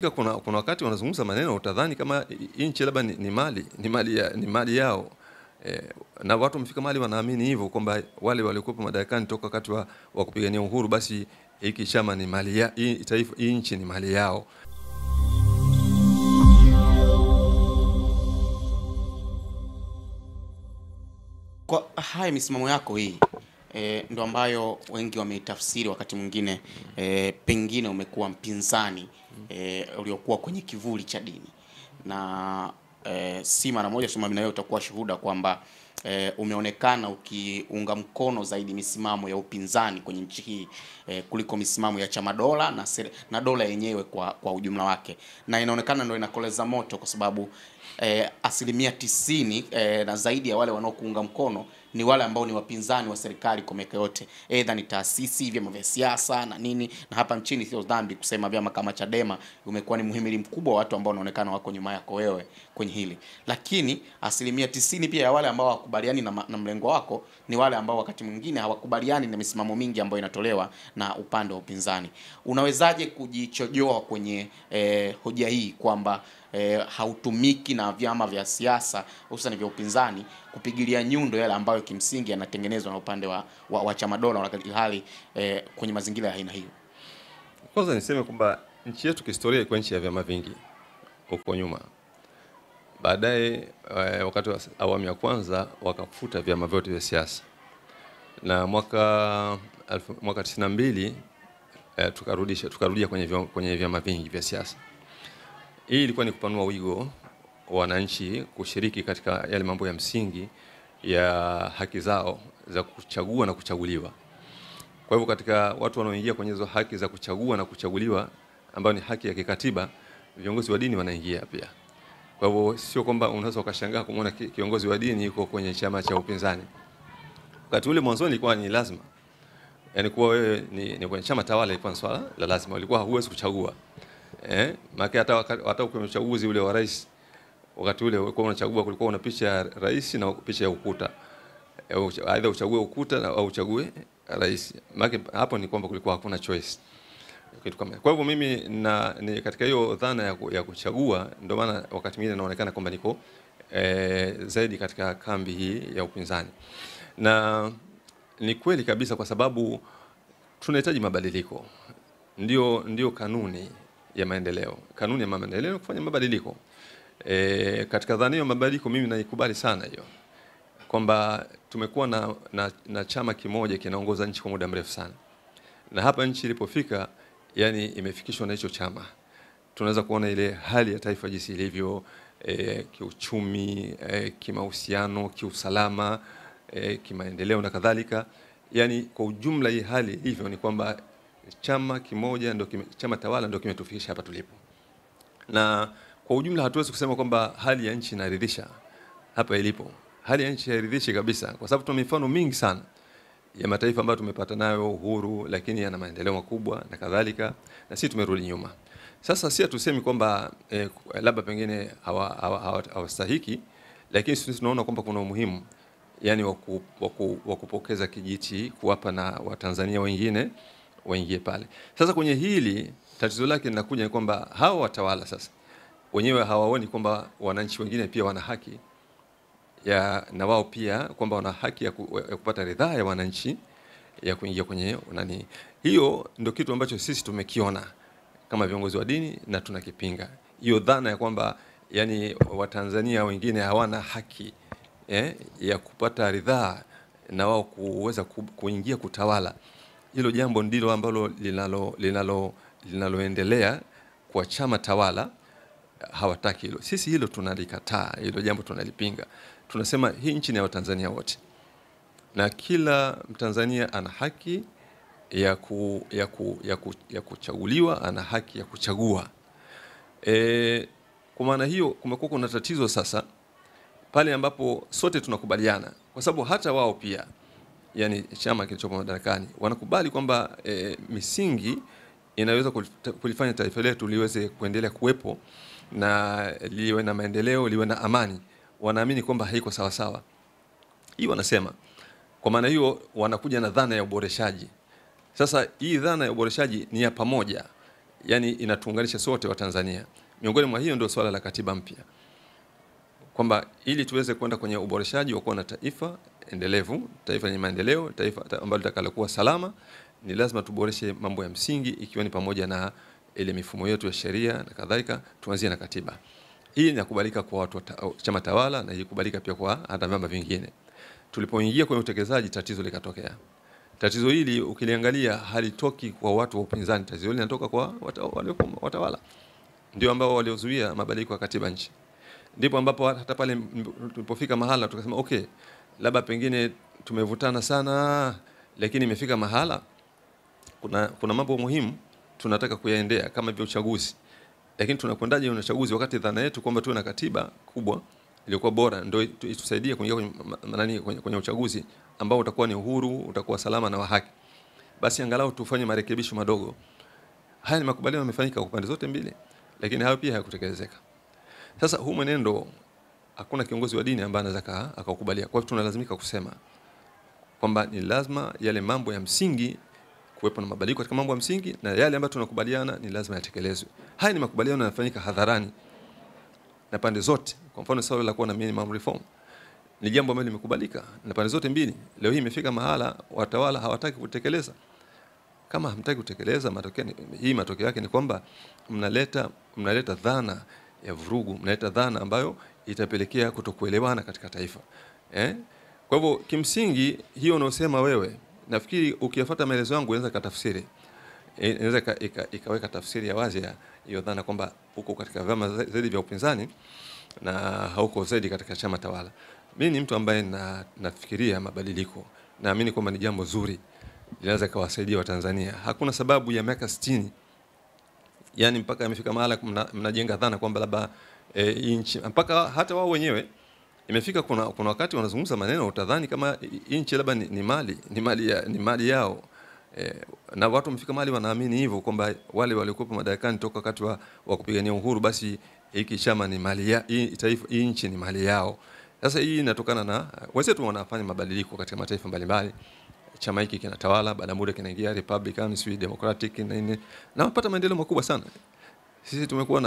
Kuna wakati wanazungumza maneno utadhani kama hii nchi labda ni mali yao. Na watu wamefika mahali wanaamini hivyo kwamba wale waliokuwa madarakani toka wakati wa kupigania uhuru, basi hiki chama ni mali ya hii nchi ni mali yao. Kwa haya misimamo yako hii ndo ambayo wengi wameitafsiri wakati mwingine pengine umekuwa mpinzani uliokuwa kwenye kivuli cha dini, na si mara moja sema na wewe utakuwa shuhuda kwamba umeonekana ukiunga mkono zaidi misimamo ya upinzani kwenye nchi hii kuliko misimamo ya chama dola na dola yenyewe kwa ujumla wake, na inaonekana ndio inakoleza moto kwa sababu 90% na zaidi ya wale wanaokuunga mkono ni wale ambao ni wapinzani wa serikali kwa miaka yote, aidha ni taasisi, vyama vya siasa na nini. Na hapa nchini sio dhambi kusema vyama kama Chadema umekuwa ni muhimili mkubwa wa watu ambao wanaonekana wako nyuma yako wewe kwenye hili, lakini 90% pia ya wale ambao hawakubaliani na mlengo wako ni wale ambao wakati mwingine hawakubaliani na misimamo mingi ambayo inatolewa na upande wa upinzani. Unawezaje kujichojoa kwenye hoja hii kwamba hautumiki na vyama vya siasa hususan vya upinzani kupigilia nyundo yale ambayo kimsingi yanatengenezwa na upande wa chama dola, wakati hali kwenye mazingira ya aina hiyo? Kwanza niseme kwamba nchi yetu kihistoria iko nchi ya vyama vingi huko nyuma. Baadaye wakati wa awamu ya kwanza wakafuta vyama vyote vya siasa, na mwaka 92 tukarudia kwenye vyama vingi vya siasa. Hii ilikuwa ni kupanua wigo wa wananchi kushiriki katika yale mambo ya msingi ya haki zao za kuchagua na kuchaguliwa. Kwa hivyo katika watu wanaoingia kwenye hizo haki za kuchagua na kuchaguliwa, ambayo ni haki ya kikatiba, viongozi wa dini wanaingia pia. Kwa hivyo sio kwamba unaweza ukashangaa kumwona kiongozi wa dini yuko kwenye chama cha upinzani. Wakati ule mwanzoni ilikuwa ni lazima, yani kuwa wewe ni kwenye chama tawala ilikuwa ni swala la lazima, ulikuwa huwezi kuchagua. Maana hata kwenye uchaguzi ule wa rais, wakati ule ulikuwa unachagua, kulikuwa una picha ya rais na picha ya ukuta. Aidha uchague ukuta au uchague rais. Maana hapo ni kwamba kulikuwa hakuna choice. Kitu kama. Kwa hivyo mimi ni katika hiyo dhana ya kuchagua, ndio maana wakati mwingine inaonekana kwamba niko zaidi katika kambi hii ya upinzani. Na ni kweli kabisa kwa sababu tunahitaji mabadiliko. Ndio kanuni ya maendeleo. Kanuni ya maendeleo kufanya mabadiliko. Katika dhana ya mabadiliko mimi naikubali sana hiyo. Kwamba tumekuwa na chama kimoja kinaongoza nchi kwa muda mrefu sana. Na hapa nchi ilipofika, yani imefikishwa na hicho chama. Tunaweza kuona ile hali ya taifa jinsi ilivyo, kiuchumi, kimahusiano, kiusalama, kimaendeleo na kadhalika. Yani kwa ujumla hii hali hivyo ni kwamba chama kimoja ndio chama tawala ndio kimetufikisha hapa tulipo. Na kwa ujumla hatuwezi kusema kwamba hali ya nchi inaridhisha hapa ilipo. Hali ya nchi hairidhishi kabisa, kwa sababu tuna mifano mingi sana ya mataifa ambayo tumepata nayo uhuru lakini yana maendeleo makubwa na kadhalika, na sisi tumerudi nyuma. Sasa si tusemi kwamba labda pengine hawastahiki, lakini sisi tunaona kwamba kuna umuhimu yani wa kupokeza kijiti, kuwapa na Watanzania wengine waingie pale. Sasa kwenye hili tatizo lake linakuja kwamba hao watawala sasa wenyewe hawaoni kwamba wananchi wengine pia wana haki na wao pia kwamba wana haki ya kupata ridhaa ya wananchi ya kuingia kwenye nani. Hiyo ndio kitu ambacho sisi tumekiona kama viongozi wa dini na tunakipinga. Hiyo dhana ya kwamba yani Watanzania wengine hawana haki ya kupata ridhaa na wao kuweza kuingia kutawala. Hilo jambo ndilo ambalo linaloendelea kwa chama tawala. Hawataki hilo. Sisi hilo tunalikataa, hilo jambo tunalipinga. Tunasema hii nchi ni ya Watanzania wote. Na kila Mtanzania ana haki ya kuchaguliwa, ana haki ya kuchagua. Kwa maana hiyo kumekuwa kuna tatizo sasa pale ambapo sote tunakubaliana, kwa sababu hata wao pia yani chama kilichopo madarakani wanakubali kwamba misingi inaweza kulifanya taifa letu liweze kuendelea kuwepo na liwe na maendeleo, liwe na amani. Wanaamini kwamba haiko sawa sawa. Hii wanasema. Kwa maana hiyo wanakuja na dhana ya uboreshaji. Sasa hii dhana ya uboreshaji ni ya pamoja yani inatuunganisha sote wa Tanzania. Miongoni mwa hiyo ndio swala la katiba mpya, kwamba ili tuweze kwenda kwenye uboreshaji wa kuwa na taifa endelevu, taifa lenye maendeleo, taifa ambalo litakalokuwa salama, ni lazima tuboreshe mambo ya msingi, ikiwa ni pamoja na ile mifumo yetu ya sheria na kadhalika. Tuanzie na katiba. Hii inakubalika kwa watu chama tawala na ikubalika pia kwa hata vyama vingine. Tulipoingia kwenye utekelezaji, tatizo likatokea. Tatizo hili ukiliangalia halitoki kwa watu wa upinzani, tatizo hili linatoka kwa watawala, ndio ambao waliozuia mabadiliko ya katiba nchi. Ndipo ambapo hata pale tulipofika mahala tukasema okay, labda pengine tumevutana sana, lakini imefika mahala kuna mambo muhimu tunataka kuyaendea kama vile uchaguzi. Lakini tunakwendaje na uchaguzi wakati dhana yetu kwamba tuwe na katiba kubwa iliyokuwa bora ndio itusaidie kuingia kwenye uchaguzi ambao utakuwa ni uhuru, utakuwa salama na wa haki. Basi angalau tufanye marekebisho madogo. Haya ni makubaliano yamefanyika kwa pande zote mbili, lakini hayo pia hayakutekelezeka. Sasa huu mwenendo hakuna kiongozi wa dini ambaye anaweza akakubalia. Kwa hivyo tunalazimika kusema kwamba ni lazima yale mambo ya msingi kuwepo na mabadiliko katika mambo ya msingi, na yale ambayo tunakubaliana ni lazima yatekelezwe. Haya ni makubaliano yanafanyika hadharani na pande zote. Kwa mfano swala la kuwa na minimum reform ni jambo ambalo limekubalika na pande zote mbili. Leo hii imefika mahala watawala hawataki kutekeleza. Kama hamtaki kutekeleza, matokeo yake ni kwamba mnaleta dhana ya vurugu, mnaleta dhana ambayo itapelekea kutokuelewana katika taifa. Kwa hivyo kimsingi hiyo unaosema wewe, nafikiri ukiyafuata maelezo yangu inaweza katafsiri. Inaweza ikaweka tafsiri ya wazi ya hiyo dhana kwamba uko katika vyama zaidi vya upinzani na hauko zaidi katika chama tawala. Mimi ni mtu ambaye nafikiria mabadiliko. Naamini kwamba ni jambo zuri, linaweza kuwasaidia Watanzania. Hakuna sababu ya miaka 60 yani mpaka imefika mahala mnajenga dhana kwamba labda nchi, mpaka hata wao wenyewe imefika kuna wakati wanazungumza maneno utadhani kama nchi labda ni mali yao. Na watu wamefika mahali wanaamini hivyo kwamba wale waliokuwa madarakani toka wakati wa kupigania uhuru, basi hiki chama ni mali ya taifa, nchi ni mali yao. Sasa hii inatokana na wenzetu wanafanya mabadiliko katika mataifa mbalimbali. Chama hiki kinatawala, baada muda kinaingia Republican, Sweden Democratic na wapata maendeleo makubwa sana. Sisi tumekuwa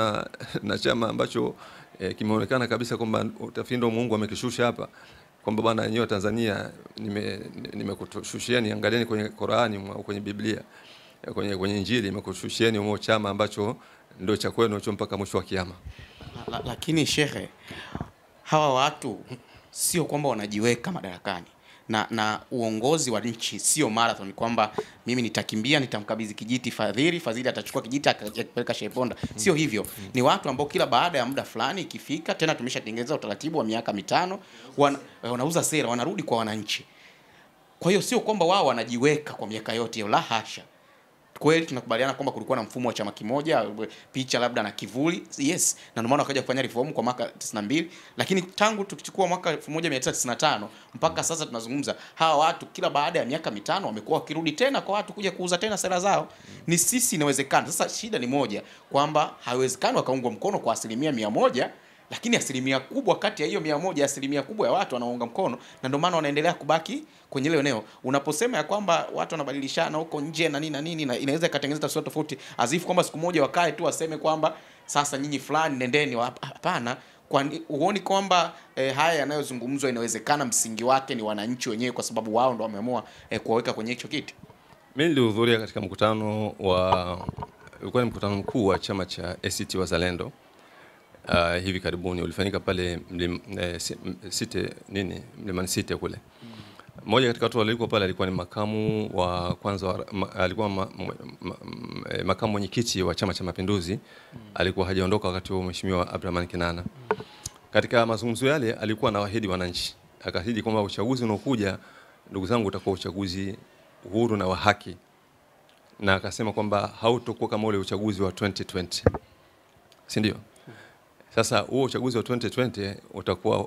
na chama ambacho kimeonekana kabisa kwamba utafindo Mungu amekishusha hapa, kwamba bwana yenyewe Tanzania nimekushushieni, angalieni kwenye Qur'ani au kwenye Biblia, kwenye Injili imekushusheni humo chama ambacho ndio cha kwenu hicho mpaka mwisho wa kiyama. Lakini shehe, hawa watu sio kwamba wanajiweka madarakani na uongozi wa nchi sio marathon kwamba mimi nitakimbia nitamkabidhi kijiti Fadhili atachukua kijiti akipeleka Sheponda. Sio hivyo. Ni watu ambao kila baada ya muda fulani ikifika, tena tumeshatengeneza utaratibu wa miaka 5, wanauza sera, wanarudi kwa wananchi. Kwa hiyo sio kwamba wao wanajiweka kwa miaka yote hiyo, la hasha. Kweli tunakubaliana kwamba kulikuwa na mfumo wa chama kimoja, picha labda na kivuli. Yes, na ndio maana wakaja kufanya reform kwa mwaka 92, lakini tangu tukichukua mwaka 1995 mpaka sasa tunazungumza, hawa watu kila baada ya miaka 5 wamekuwa wakirudi tena kwa watu kuja kuuza tena sera zao. Ni sisi inawezekana. Sasa shida ni moja kwamba haiwezekani wakaungwa mkono kwa 100%, lakini asilimia kubwa kati ya hiyo 100, asilimia kubwa ya watu wanaunga mkono, na ndio maana wanaendelea kubaki kwenye ile eneo. Unaposema ya kwamba watu wanabadilishana huko nje na nini na inaweza ikatengeneza taswira tofauti, azifu kwamba siku moja wakae tu waseme kwamba sasa nyinyi fulani nendeni. Hapana, kwani uone kwamba haya yanayozungumzwa inawezekana msingi wake ni wananchi wenyewe, kwa sababu wao ndio wameamua kuwaweka kwenye hicho kiti. Mimi nilihudhuria katika mkutano ulikuwa ni mkutano mkuu wa chama cha ACT Wazalendo. Hivi karibuni ulifanyika pale Mlimani City kule. Mmoja katika watu walikuwa pale alikuwa ni makamu wa kwanza, alikuwa makamu mwenyekiti wa Chama cha Mapinduzi. Alikuwa hajaondoka wakati wa Mheshimiwa Abdulrahman Kinana. Katika mazungumzo yale alikuwa anawaahidi wananchi, akaahidi kwamba uchaguzi unaokuja, ndugu zangu, utakuwa uchaguzi uhuru na wa haki, na akasema kwamba hautakuwa kama ule uchaguzi wa 2020, si ndio? Sasa huo uchaguzi wa 2020 utakuwa,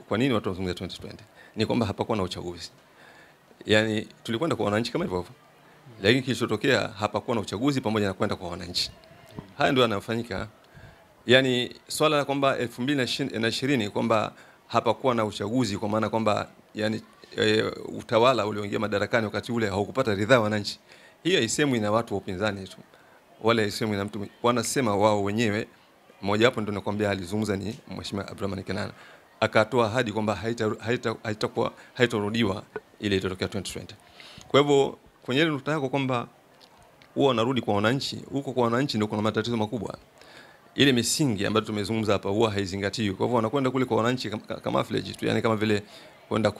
kwa nini watu wanazungumzia 2020? Ni kwamba hapakuwa na uchaguzi. Yani tulikwenda kwa wananchi kama hivyo. Lakini kilichotokea hapakuwa na uchaguzi pamoja na kwenda kwa wananchi. Haya ndio yanayofanyika. Yani swala la kwamba 2020 kwamba hapakuwa na uchaguzi, kwa maana kwamba yani utawala ulioingia madarakani wakati ule haukupata ridhaa wananchi. Hiyo haisemwi na watu wa upinzani tu. wala sehemu na mtu, wanasema wao wenyewe. Mmoja wapo ndio nakwambia alizungumza ni Mheshimiwa Abdulrahman Kinana, akatoa ahadi kwamba haitarudiwa ile iliyotokea 2020. Kwa hivyo kwenye ile nukta yako kwamba huwa wanarudi kwa wananchi, huko kwa wananchi ndio kuna matatizo makubwa. Ile misingi ambayo tumezungumza hapa huwa haizingatiwi. Kwa hivyo wanakwenda kule kwa wananchi kama fledge tu, yani kama vile kwenda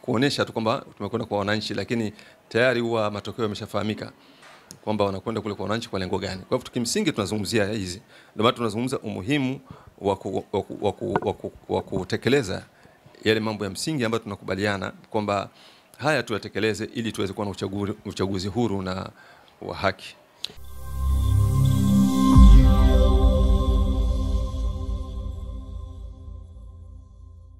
kuonesha tu kwamba tumekwenda kwa wananchi, lakini tayari huwa matokeo yameshafahamika kwamba wanakwenda kule kwa wananchi kwa lengo gani. Kwa hivyo tukimsingi tunazungumzia hizi, ndio maana tunazungumza umuhimu wa kutekeleza yale mambo ya msingi ambayo tunakubaliana kwamba haya tuyatekeleze ili tuweze kuwa na uchaguzi huru na wa haki.